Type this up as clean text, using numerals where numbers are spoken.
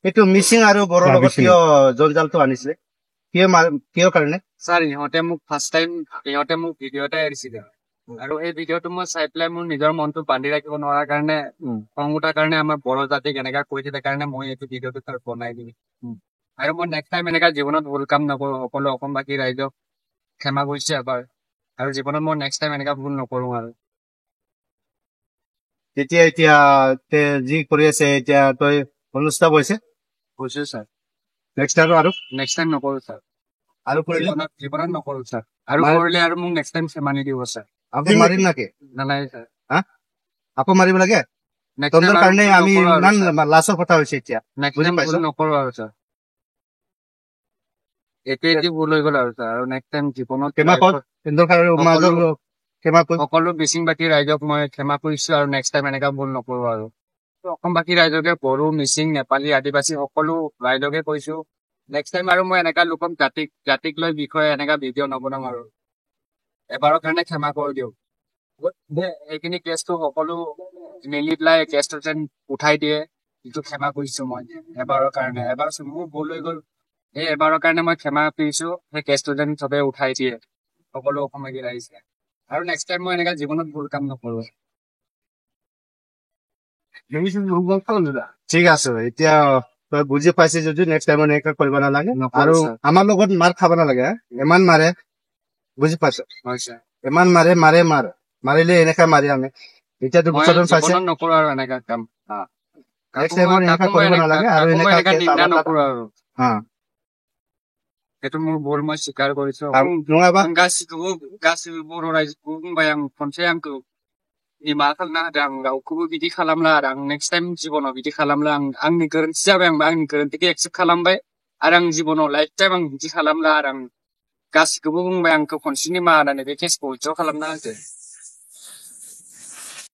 এইটো মিচিং আৰু বড়োৰ লগত কিয় জঞ্জালটো আনিছিলে কিয় কাৰণে স্যাৰ ইহঁতে মোক ফাৰ্ষ্ট টাইম ইহঁতে মোক ভিডিঅ' এটা এৰিছিলে আৰু এই ভিডিঅ'টো মই চাই পেলাই মোৰ নিজৰ মনটো বান্ধি ৰাখিব নোৱাৰাৰ কাৰণে খং উঠাৰ কাৰণে আমাৰ বড়ো জাতিক এনেকা কৈ দিলে কাৰণে মই এইটো ভিডিঅ'টো তাৰ বনাই দিম আৰু মই নেক্সট টাইম এনেকা জীৱনত ভুল কাম নকৰো সকলো অসমবাসী ৰাইজক ক্ষমা কৰিছে এবাৰ আৰু জীৱনত মই নেক্সট টাইম এনেকা ভুল নকৰো আৰু এতিয়া যি কৰি আছে এতিয়া তই অনুষ্ঠিত কৰিছে কৈছো স্যাৰ নেক্সট টাইম আৰু নেক্সট টাইম নকৰো স্যাৰ আৰু কৰিলে জীৱনত নকৰো স্যাৰ আৰু কৰিলে আৰু মোক নেক্সট টাইম ক্ষমা নিদিব স্যাৰ আকৌ মাৰিম নাকি নালাগে স্যাৰ আকৌ মাৰিব লাগে তহঁতৰ কাৰণে আমি ইমান লাজৰ কথা হৈছে এতিয়া বুজি পাইছো নকৰো আৰু স্যাৰ এইটো ভুল হৈ গ'ল আৰু স্যাৰ আৰু নেক্সট টাইম জীৱনত সকলো মিচিংবাসী ৰাইজক মই ক্ষমা কৰিছো আৰু নেক্সট টাইম এনেকা ভুল নকৰো আৰু অসমবাসী ৰাইজকে বড়ো মিচিং নেপালী আদিবাসী সকলো ৰাইজকে কৈছো নেক্সট টাইম আৰু মই এনেকা লোকক জাতিক লৈ বিষয়ে এনেকা ভিডিঅ' নবনাম আৰু এবাৰৰ কাৰণে ক্ষমা কৰি দিওঁ এইখিনি কেছটো সকলো মিলি পেলাই কেছটো যেন উঠাই দিয়ে এইটো ক্ষমা কৰিছো মই এবাৰৰ কাৰণে এবাৰ মোৰ ভুল হৈ গ'ল এই এবাৰৰ কাৰণে মই ক্ষমা কৰিছো সেই কেছটো যেন চবে উঠাই দিয়ে সকলো অসমবাসী ৰাইজে আৰু নেক্সট টাইম মই এনেকা জীৱনত ভুল কাম নকৰো ঠিক আছে এতিয়া তই বুজি পাইছে যদি নেক্সট টাইম এনেকা কৰিব নালাগে আৰু আমাৰ লগত মাৰ খাব নালাগে ইমান মাৰে বুজি পাইছ ইমান মাৰিলে এনেকা মাৰি আমি এতিয়া দুবছৰ পাইছে নকৰো আৰু এনেকা কাম নেক্সট টাইম এনেকা কৰিব নালাগে আৰু এনেকা নকৰো আৰু itu mau bol mas sikar ko iso गासिबो बर' रायजोखौ बुंबाय आं खनसे आंखौ निमाहा खालामना होदों आं रावखौबो बिदि खालामला आरो आं नेक्स्ट टाइम जिबनाव बिदि खालामला आंनि गोरोन्थि जाबाय आंबो आंनि गोरोन्थिखौ एक्सेप्ट खालामबाय आरो आं जिबनाव लाइफ टाइम आं बिदि खालामला आरो आं गासिखौबो बुंबाय आंखौ खनसे निमाहा होनानै बे केसखौ विथड्र खालामना होदो